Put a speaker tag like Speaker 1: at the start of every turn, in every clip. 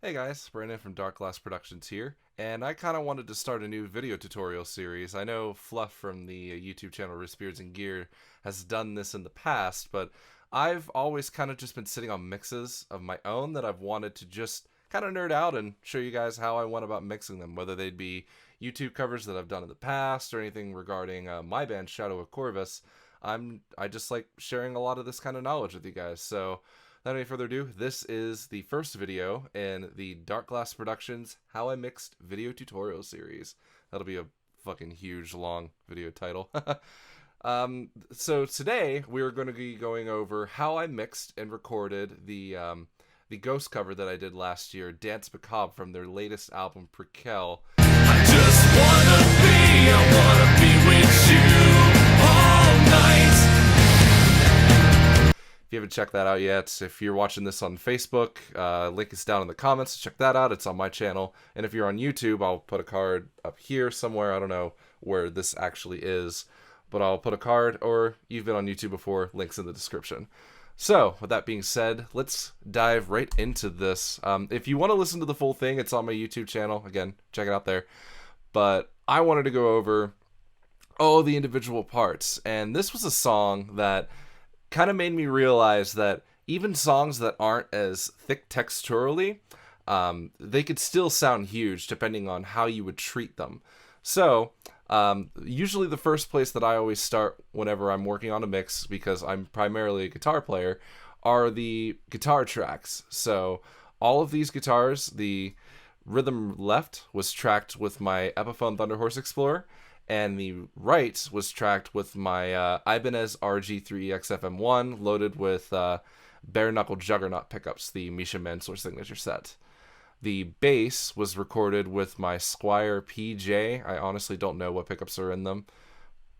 Speaker 1: Hey guys, Brandon from Dark Glass Productions here, and I kind of wanted to start a new video tutorial series. I know Fluff from the YouTube channel Wristbeards and Gear has done this in the past, but I've always kind of just been sitting on mixes of my own that I've wanted to just kind of nerd out and show you guys how I went about mixing them, whether they'd be YouTube covers that I've done in the past or anything regarding my band Shadow of Corvus. I just like sharing a lot of this kind of knowledge with you guys, so without any further ado, this is the first video in the Dark Glass Productions How I Mixed video tutorial series. That'll be a fucking huge, long video title. So today we're going to be going over how I mixed and recorded the ghost cover that I did last year, Dance Macabre, from their latest album, Prequelle. I wanna be with you all night. If you haven't checked that out yet, if you're watching this on Facebook, link is down in the comments. Check that out. It's on my channel. And if you're on YouTube, I'll put a card up here somewhere. I don't know where this actually is, but I'll put a card, or you've been on YouTube before, links in the description. So, with that being said, let's dive right into this. If you want to listen to the full thing, it's on my YouTube channel. Again, check it out there. But I wanted to go over all the individual parts. And this was a song that kind of made me realize that even songs that aren't as thick texturally, they could still sound huge depending on how you would treat them. So usually the first place that I always start whenever I'm working on a mix, because I'm primarily a guitar player, are the guitar tracks. So all of these guitars, the rhythm left was tracked with my Epiphone Thunderhorse Explorer, and the right was tracked with my Ibanez RG3EX FM1 loaded with bare knuckle juggernaut pickups, the Misha Mansour signature set. The bass was recorded with my Squier PJ. I honestly don't know what pickups are in them,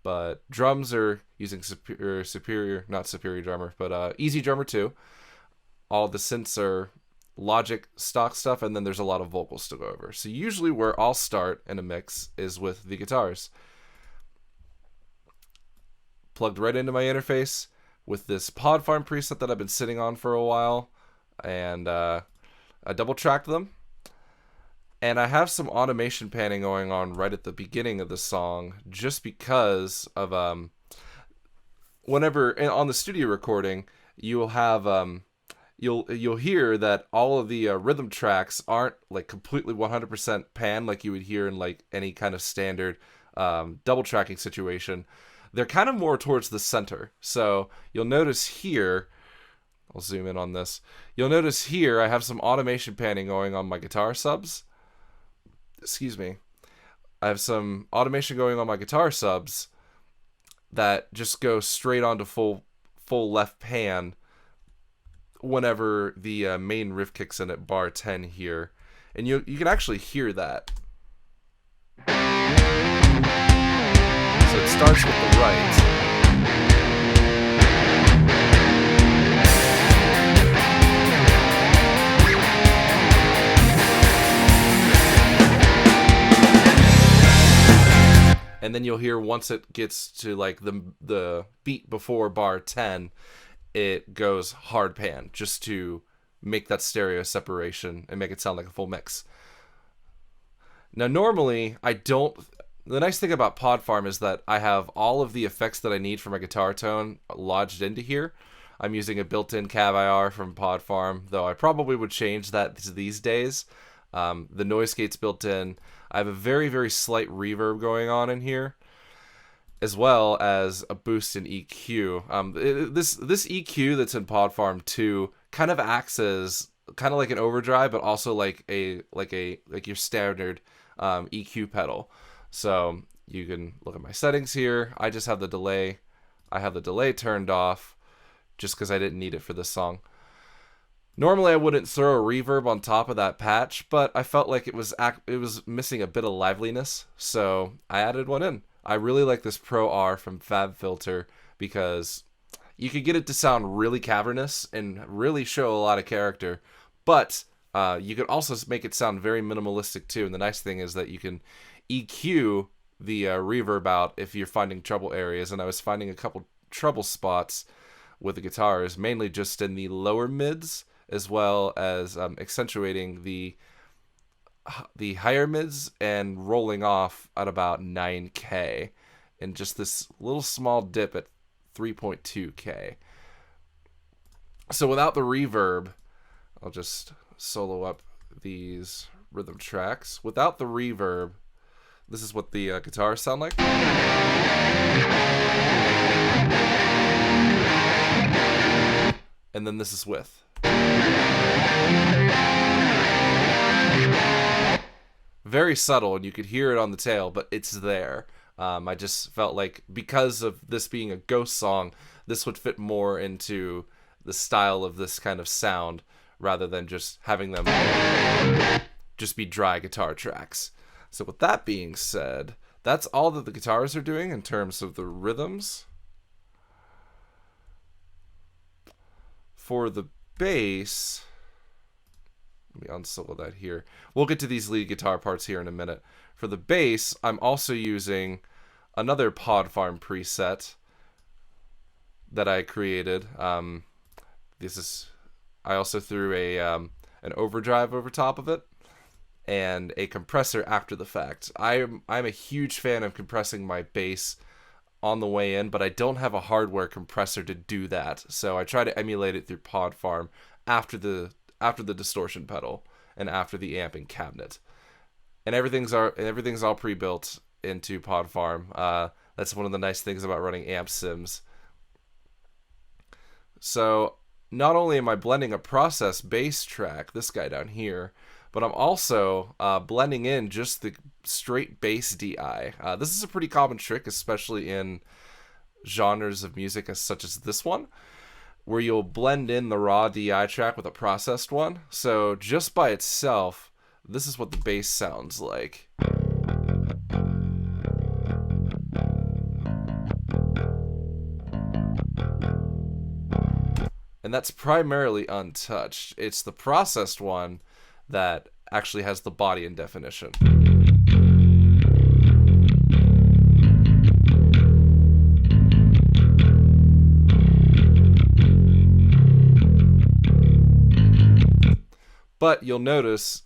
Speaker 1: but drums are using not Superior Drummer, but Easy Drummer 2. All the synths are Logic stock stuff, and then there's a lot of vocals to go over. So usually where I'll start in a mix is with the guitars. Plugged right into my interface with this Pod Farm preset that I've been sitting on for a while, and I double tracked them. And I have some automation panning going on right at the beginning of the song, just because of whenever on the studio recording, you'll have you'll hear that all of the rhythm tracks aren't like completely 100% pan like you would hear in like any kind of standard double tracking situation. They're kind of more towards the center. So you'll notice here, I'll zoom in on this. You'll notice here I have some automation panning going on my guitar subs. Excuse me. I have some automation going on my guitar subs that just go straight onto full left pan whenever the main riff kicks in at bar 10 here, and you can actually hear that. So it starts with the right, and then you'll hear once it gets to like the beat before bar 10, it goes hard pan, just to make that stereo separation and make it sound like a full mix. Now normally the nice thing about Pod Farm is that I have all of the effects that I need for my guitar tone lodged into here. I'm using a built-in Cab IR from Pod Farm, though I probably would change that these days. The noise gate's built in. I have a very, very slight reverb going on in here, as well as a boost in EQ. This EQ that's in Pod Farm 2 kind of acts as kind of like an overdrive, but also like your standard EQ pedal. So you can look at my settings here. I just have the delay. I have the delay turned off just because I didn't need it for this song. Normally I wouldn't throw a reverb on top of that patch, but I felt like it was missing a bit of liveliness, so I added one in. I really like this Pro R from FabFilter because you could get it to sound really cavernous and really show a lot of character, but you could also make it sound very minimalistic too. And the nice thing is that you can EQ the reverb out if you're finding trouble areas, and I was finding a couple trouble spots with the guitars, mainly just in the lower mids as well as accentuating the higher mids and rolling off at about 9K, and just this little small dip at 3.2K. So without the reverb, I'll just solo up these rhythm tracks. Without the reverb, this is what the guitars sound like. And then this is with. Very subtle, and you could hear it on the tail, but it's there. I just felt like because of this being a Ghost song, this would fit more into the style of this kind of sound rather than just having them just be dry guitar tracks. So with that being said, that's all that the guitars are doing in terms of the rhythms. For the bass, let me unsolo that here. We'll get to these lead guitar parts here in a minute. For the bass, I'm also using another Pod Farm preset that I created. I also threw an overdrive over top of it and a compressor after the fact. I'm a huge fan of compressing my bass on the way in, but I don't have a hardware compressor to do that. So I try to emulate it through Pod Farm after the distortion pedal and after the amping cabinet. And everything's all pre-built into Pod Farm. That's one of the nice things about running amp sims. So not only am I blending a process bass track, this guy down here, but I'm also blending in just the straight bass DI. This is a pretty common trick, especially in genres of music such as this one, where you'll blend in the raw DI track with a processed one. So just by itself, this is what the bass sounds like. And that's primarily untouched. It's the processed one that actually has the body and definition. But you'll notice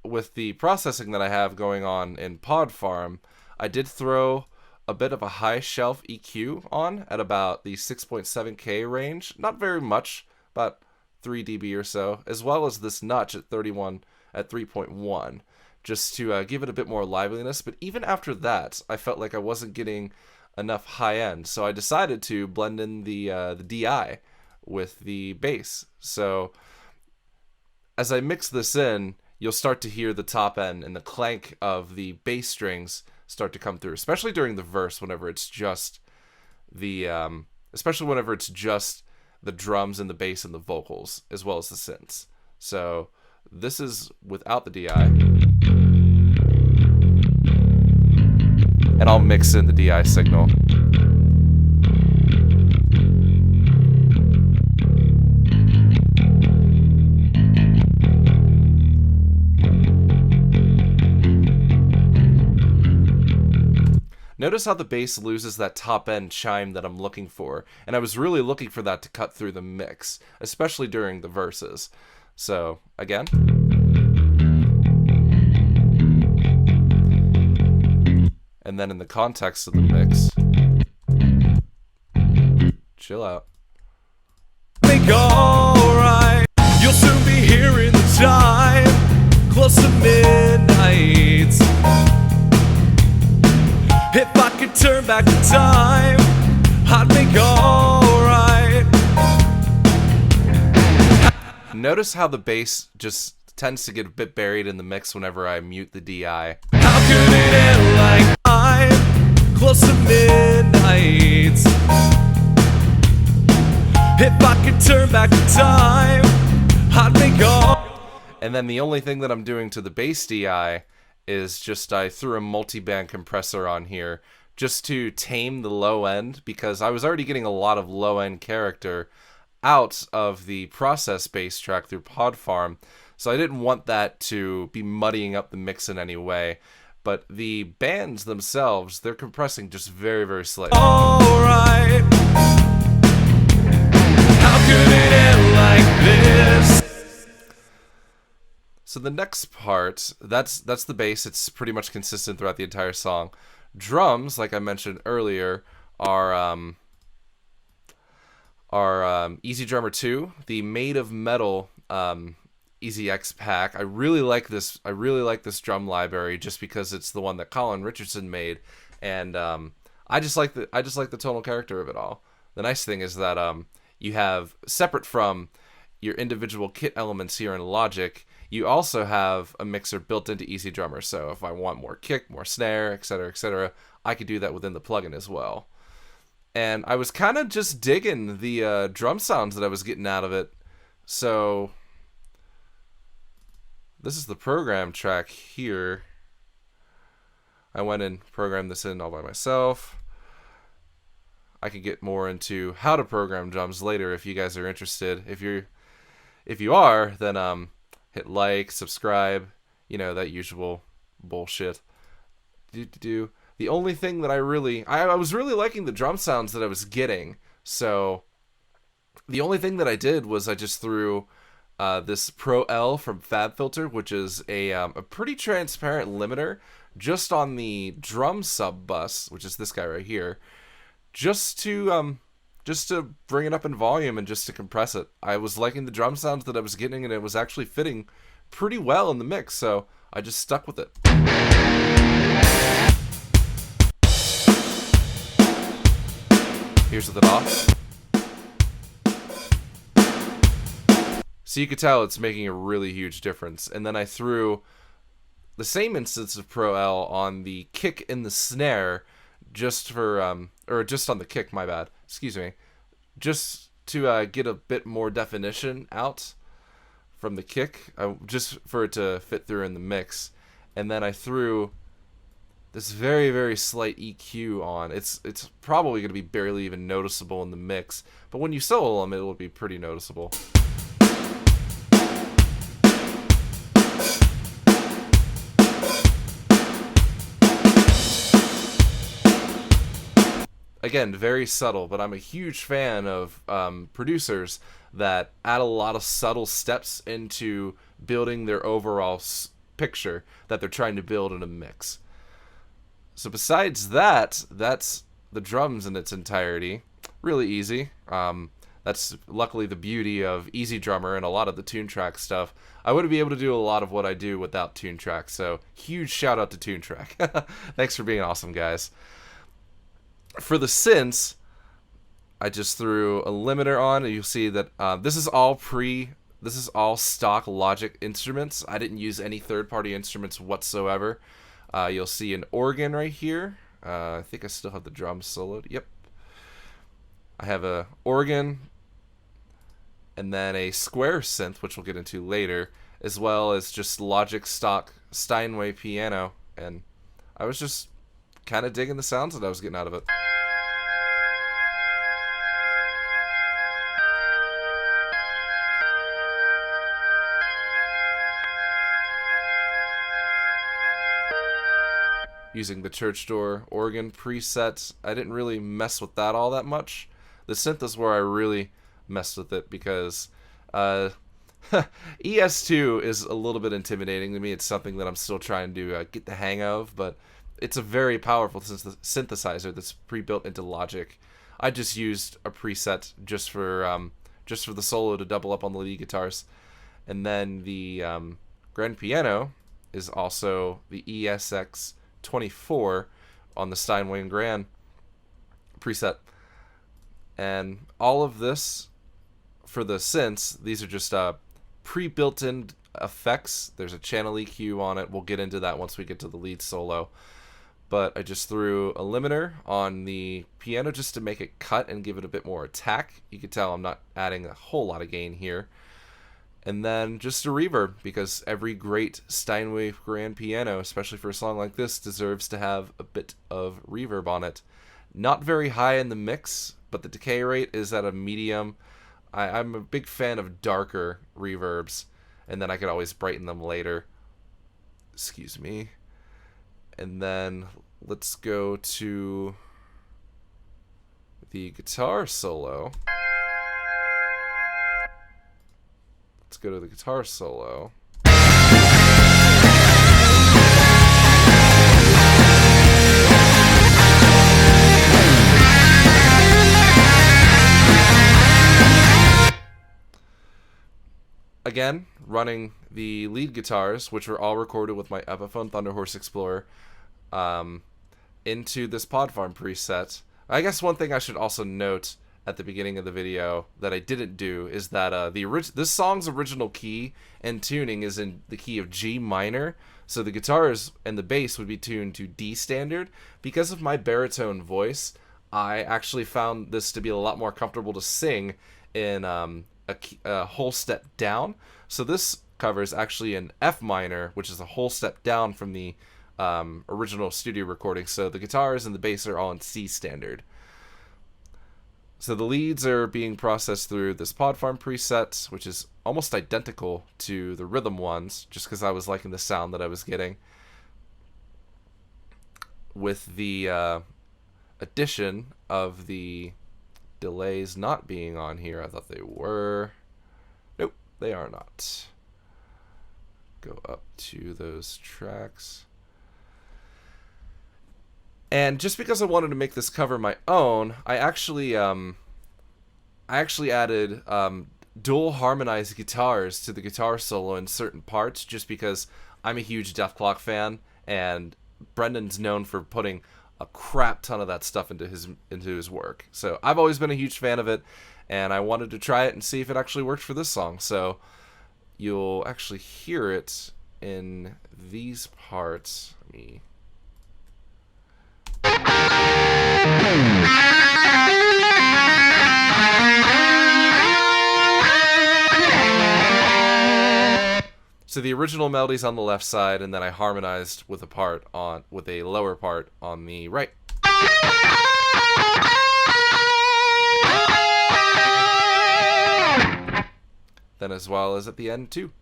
Speaker 1: with the processing that I have going on in Pod Farm, I did throw a bit of a high shelf EQ on at about the 6.7K range. Not very much, about 3 dB or so, as well as this notch at 3.1, just to give it a bit more liveliness. But even after that, I felt like I wasn't getting enough high end, so I decided to blend in the DI with the bass. So as I mix this in, you'll start to hear the top end and the clank of the bass strings start to come through, especially during the verse, whenever it's just the drums and the bass and the vocals, as well as the synths. So this is without the DI. And I'll mix in the DI signal. Notice how the bass loses that top end chime that I'm looking for, and I was really looking for that to cut through the mix, especially during the verses. So, again. And then in the context of the mix, chill out. Think alright, you'll soon be hearing the time, close to midnight. If I could turn back the time, I'd make alright. Notice how the bass just tends to get a bit buried in the mix whenever I mute the DI. How could it end like I'm close to midnight? If I could turn back the time, I'd make all. And then the only thing that I'm doing to the bass DI is just I threw a multi-band compressor on here just to tame the low end, because I was already getting a lot of low end character out of the process bass track through Pod Farm, so I didn't want that to be muddying up the mix in any way. But the bands themselves, they're compressing just very, very slightly. Alright, how could it end like this? So the next part, that's the bass. It's pretty much consistent throughout the entire song. Drums, like I mentioned earlier, are Easy Drummer 2, the Made of Metal Easy X pack. I really like this. I really like this drum library just because it's the one that Colin Richardson made, and I just like the tonal character of it all. The nice thing is that you have, separate from your individual kit elements here in Logic, you also have a mixer built into Easy Drummer. So if I want more kick, more snare, etc., I could do that within the plugin as well. And I was kind of just digging the drum sounds that I was getting out of it. So this is the program track here. I went and programmed this in all by myself. I can get more into how to program drums later if you guys are interested. If you are, then hit like, subscribe, you know, that usual bullshit. The only thing that I was really liking the drum sounds that I was getting. So the only thing that I did was I just threw this Prequelle from FabFilter, which is a pretty transparent limiter, just on the drum sub bus, which is this guy right here, just to bring it up in volume and just to compress it. I was liking the drum sounds that I was getting, and it was actually fitting pretty well in the mix, so I just stuck with it. Here's the DAW. So you could tell it's making a really huge difference. And then I threw the same instance of Prequelle on the kick and the snare, just for or just on the kick, my bad, excuse me, just to get a bit more definition out from the kick, just for it to fit through in the mix. And then I threw this very, very slight EQ on. It's probably going to be barely even noticeable in the mix, but when you solo them, it will be pretty noticeable. Again, very subtle, but I'm a huge fan of producers that add a lot of subtle steps into building their overall picture that they're trying to build in a mix. So besides that, that's the drums in its entirety. Really easy. That's luckily the beauty of Easy Drummer and a lot of the Toontrack stuff. I wouldn't be able to do a lot of what I do without Toontrack, so huge shout out to Toontrack. Thanks for being awesome, guys. For the synths, I just threw a limiter on, and you'll see that this is all stock Logic instruments. I didn't use any third-party instruments whatsoever. You'll see an organ right here. I think I still have the drums soloed. Yep. I have a organ, and then a square synth, which we'll get into later, as well as just Logic stock Steinway piano. And I was just kind of digging the sounds that I was getting out of it. Using the church door organ preset, I didn't really mess with that all that much. The synth is where I really messed with it because ES2 is a little bit intimidating to me. It's something that I'm still trying to get the hang of, but it's a very powerful synthesizer that's pre-built into Logic. I just used a preset just for the solo to double up on the lead guitars, and then the grand piano is also the ESX 24 on the Steinway and Grand preset. And all of this for the synths, these are just pre-built-in effects. There's a channel EQ on it. We'll get into that once we get to the lead solo. But I just threw a limiter on the piano just to make it cut and give it a bit more attack. You can tell I'm not adding a whole lot of gain here. And then just a reverb, because every great Steinway grand piano, especially for a song like this, deserves to have a bit of reverb on it. Not very high in the mix, but the decay rate is at a medium. I'm a big fan of darker reverbs, and then I could always brighten them later. Excuse me. And then let's go to the guitar solo. Let's go to the guitar solo. again, running the lead guitars, which were all recorded with my Epiphone Thunderhorse Explorer, into this Pod Farm preset. I guess one thing I should also note at the beginning of the video that I didn't do is that this song's original key and tuning is in the key of G minor, so the guitars and the bass would be tuned to D standard. Because of my baritone voice, I actually found this to be a lot more comfortable to sing in a whole step down. So this cover is actually in F minor, which is a whole step down from the original studio recording. So the guitars and the bass are all in C standard. So the leads are being processed through this Pod Farm preset, which is almost identical to the rhythm ones, just because I was liking the sound that I was getting. With the addition of the delays not being on here. I thought they were. Nope, they are not. Go up to those tracks. And just because I wanted to make this cover my own, I actually added dual harmonized guitars to the guitar solo in certain parts, just because I'm a huge Def Clock fan, and Brendan's known for putting a crap ton of that stuff into his work. So I've always been a huge fan of it, and I wanted to try it and see if it actually worked for this song. So you'll actually hear it in these parts. Let me... So the original melody's on the left side, and then I harmonized with a lower part on the right. Then as well as at the end too.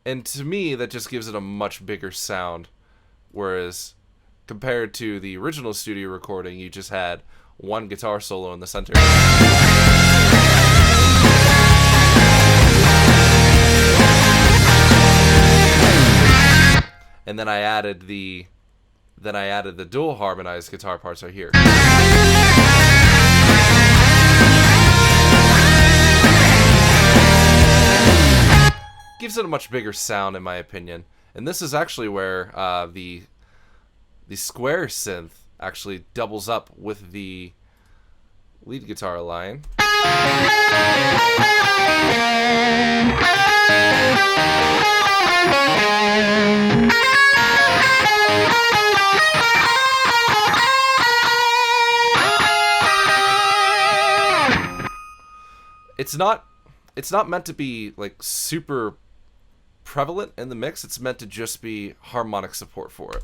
Speaker 1: And to me, that just gives it a much bigger sound, whereas compared to the original studio recording, you just had one guitar solo in the center. And then I added the dual harmonized guitar parts right here. Gives it a much bigger sound, in my opinion. And this is actually where the square synth actually doubles up with the lead guitar line. It's not meant to be like super prevalent in the mix. It's meant to just be harmonic support for it.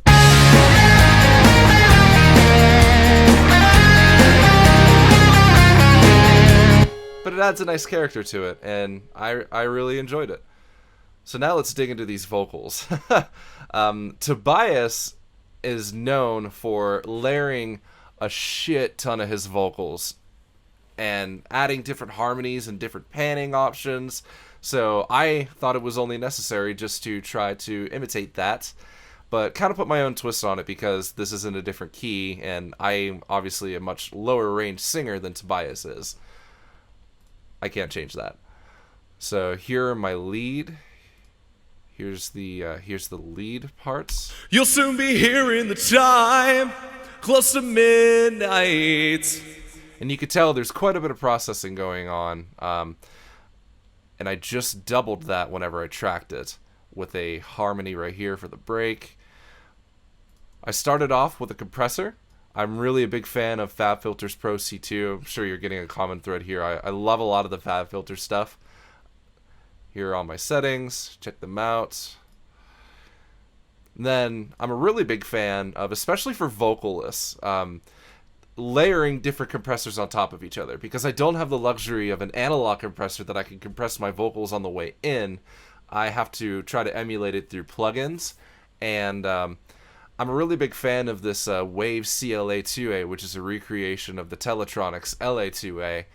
Speaker 1: But it adds a nice character to it, and I really enjoyed it. So now let's dig into these vocals. Tobias is known for layering a shit ton of his vocals and adding different harmonies and different panning options. So I thought it was only necessary just to try to imitate that, but kind of put my own twist on it because this is in a different key, and I'm obviously a much lower range singer than Tobias is. I can't change that. So here are my lead. Here's the lead parts.
Speaker 2: You'll soon be hearing the time, close to midnight.
Speaker 1: And you could tell there's quite a bit of processing going on. And I just doubled that whenever I tracked it with a harmony right here for the break. I started off with a compressor. I'm really a big fan of FabFilter's Pro C2. I'm sure you're getting a common thread here. I love a lot of the FabFilter stuff. Here are all my settings. Check them out. Then I'm a really big fan of, especially for vocalists, layering different compressors on top of each other, because I don't have the luxury of an analog compressor that I can compress my vocals on the way in. I have to try to emulate it through plugins, and I'm a really big fan of this Wave CLA2A, which is a recreation of the Teletronics LA2A,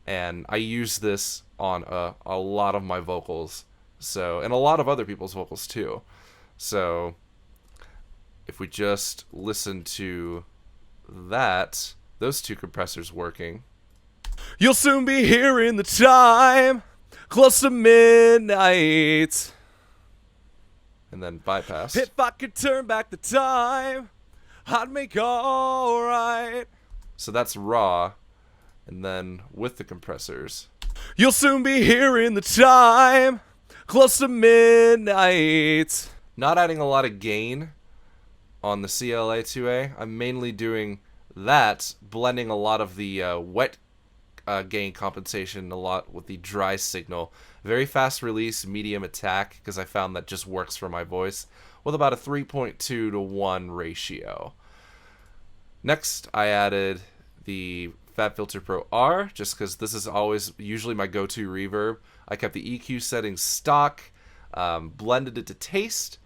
Speaker 1: and I use this on a lot of my vocals, so, and a lot of other people's vocals too. So if we just listen to that, those two compressors working.
Speaker 2: You'll soon be hearing the time, close to midnight.
Speaker 1: And then bypass.
Speaker 2: If I could turn back the time, I'd make alright.
Speaker 1: So that's raw. And then with the compressors.
Speaker 2: You'll soon be hearing the chime, close to midnight.
Speaker 1: Not adding a lot of gain on the CLA2A. I'm mainly doing that, blending a lot of the wet gain compensation a lot with the dry signal. Very fast release, medium attack, because I found that just works for my voice, with about a 3.2 to 1 ratio. Next, I added the FabFilter Pro R, just because this is always usually my go-to reverb. I kept the EQ settings stock, blended it to taste,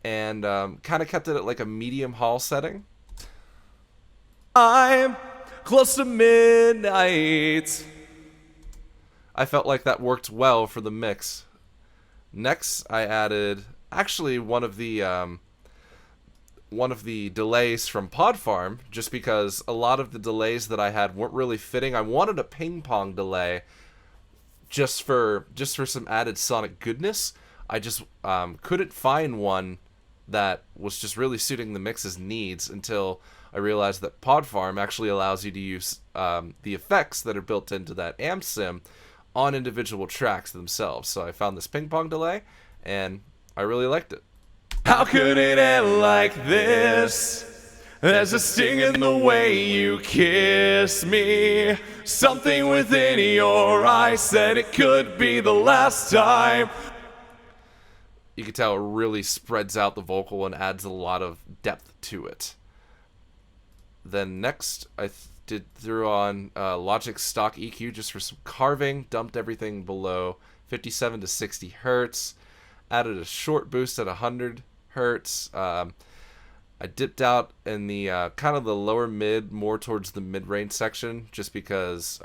Speaker 1: and kind of kept it at like a medium hall setting.
Speaker 2: I'm close to midnight.
Speaker 1: I felt like that worked well for the mix. Next, I added actually one of the delays from Pod Farm, just because a lot of the delays that I had weren't really fitting. I wanted a ping pong delay just for some added sonic goodness. I just couldn't find one that was just really suiting the mix's needs until I realized that Pod Farm actually allows you to use the effects that are built into that amp sim on individual tracks themselves. So I found this ping pong delay, and I really liked it.
Speaker 2: How could it end like this? There's a sting in the way you kiss me. Something within your eyes said it could be the last time.
Speaker 1: You can tell it really spreads out the vocal and adds a lot of depth to it. Then next, I threw on Logic stock EQ just for some carving. Dumped everything below 57 to 60 hertz. Added a short boost at 100 hertz. I dipped out in the kind of the lower mid, more towards the mid-range section, just because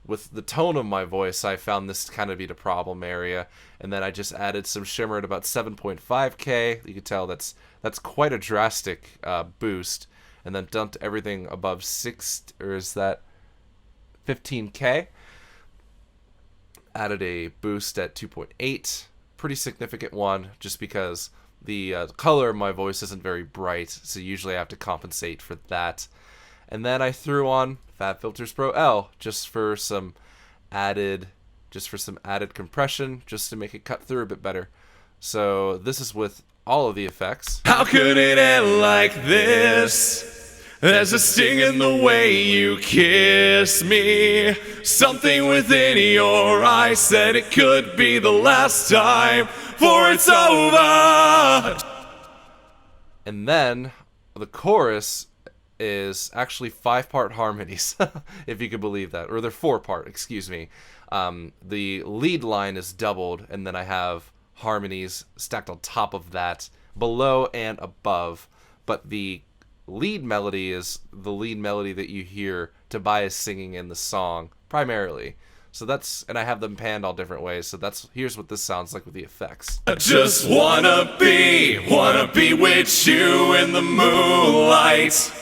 Speaker 1: with the tone of my voice, I found this to kind of be the problem area. And then I just added some shimmer at about 7.5K. You can tell that's quite a drastic boost. And then dumped everything above 15K. Added a boost at 2.8. Pretty significant one, just because the color of my voice isn't very bright, so usually I have to compensate for that. And then I threw on FabFilters Pro L just for some added compression, just to make it cut through a bit better. So this is with all of the effects.
Speaker 2: How could it end like this? There's a sting in the way you kiss me. Something within your eyes said it could be the last time, for it's over.
Speaker 1: And then the chorus is actually 5-part harmonies, if you could believe that. Or they're 4-part, excuse me. The lead line is doubled, and then I have harmonies stacked on top of that, below and above. But the lead melody is the lead melody that you hear Tobias singing in the song, primarily. So that's, and I have them panned all different ways, so here's what this sounds like with the effects.
Speaker 2: I just wanna be with you in the moonlight.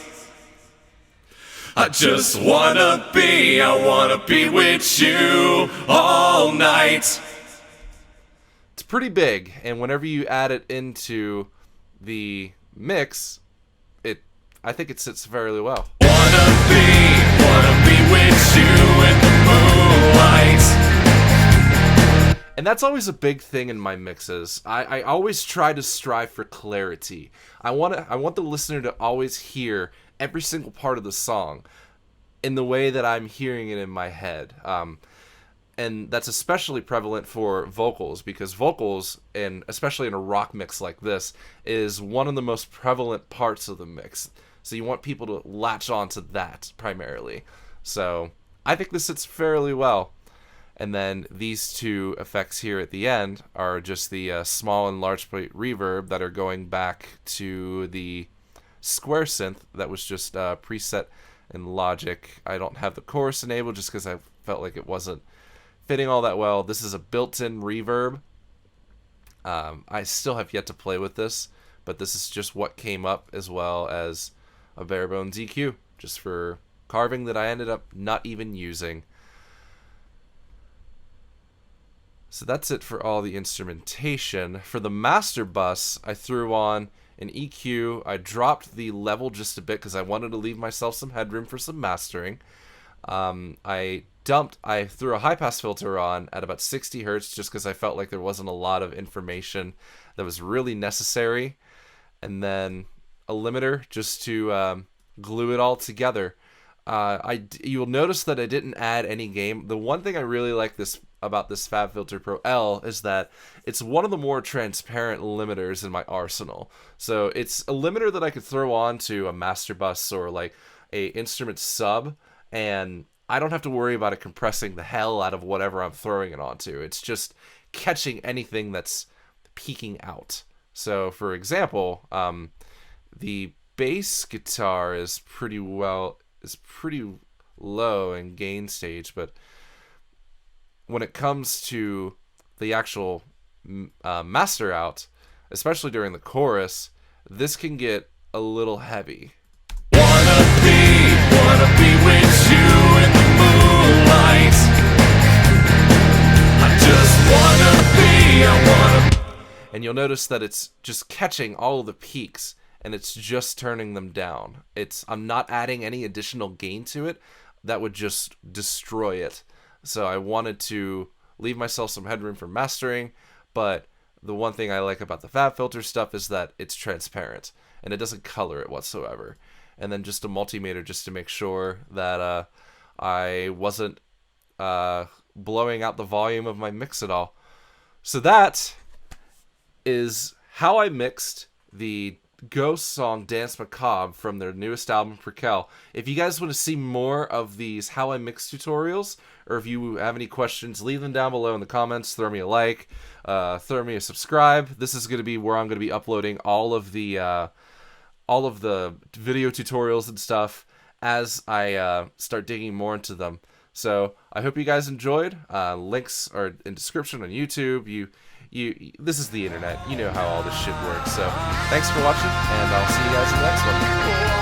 Speaker 2: I just wanna be with you all night.
Speaker 1: It's pretty big, and whenever you add it into the mix, I think it sits fairly well.
Speaker 2: Wanna be with you in the moonlight.
Speaker 1: And that's always a big thing in my mixes. I always try to strive for clarity. I want the listener to always hear every single part of the song in the way that I'm hearing it in my head. And that's especially prevalent for vocals, because vocals, and especially in a rock mix like this, is one of the most prevalent parts of the mix. So you want people to latch on to that primarily. So I think this sits fairly well. And then these two effects here at the end are just the small and large plate reverb that are going back to the square synth that was just preset in Logic. I don't have the chorus enabled just because I felt like it wasn't fitting all that well. This is a built-in reverb. I still have yet to play with this, but this is just what came up, as well as a bare bones EQ just for carving that I ended up not even using. So that's it for all the instrumentation. For the master bus, I threw on an EQ. I dropped the level just a bit because I wanted to leave myself some headroom for some mastering. I threw a high pass filter on at about 60 hertz just because I felt like there wasn't a lot of information that was really necessary. And then a limiter just to glue it all together. You'll notice that I didn't add any gain. The one thing I really like about this FabFilter Pro L is that it's one of the more transparent limiters in my arsenal. So it's a limiter that I could throw on to a master bus or like a instrument sub, and I don't have to worry about it compressing the hell out of whatever I'm throwing it onto. It's just catching anything that's peeking out. So for example, the bass guitar is pretty low in gain stage, but when it comes to the actual master out, especially during the chorus, this can get a little heavy.
Speaker 2: Wanna be with you in the moonlight. I just wanna be,
Speaker 1: And you'll notice that it's just catching all of the peaks and it's just turning them down. I'm not adding any additional gain to it. That would just destroy it. So I wanted to leave myself some headroom for mastering, but the one thing I like about the FabFilter stuff is that it's transparent and it doesn't color it whatsoever. And then just a multimeter just to make sure that I wasn't blowing out the volume of my mix at all. So that is how I mixed the Ghost song Dance Macabre from their newest album Prequelle. If you guys want to see more of these how I mix tutorials, or if you have any questions, leave them down below in the comments. Throw me a like, throw me a subscribe. This is going to be where I'm going to be uploading all of the video tutorials and stuff as I start digging more into them. So I hope you guys enjoyed. Links are in description on YouTube. This is the internet. You know how all this shit works. So thanks for watching, and I'll see you guys in the next one.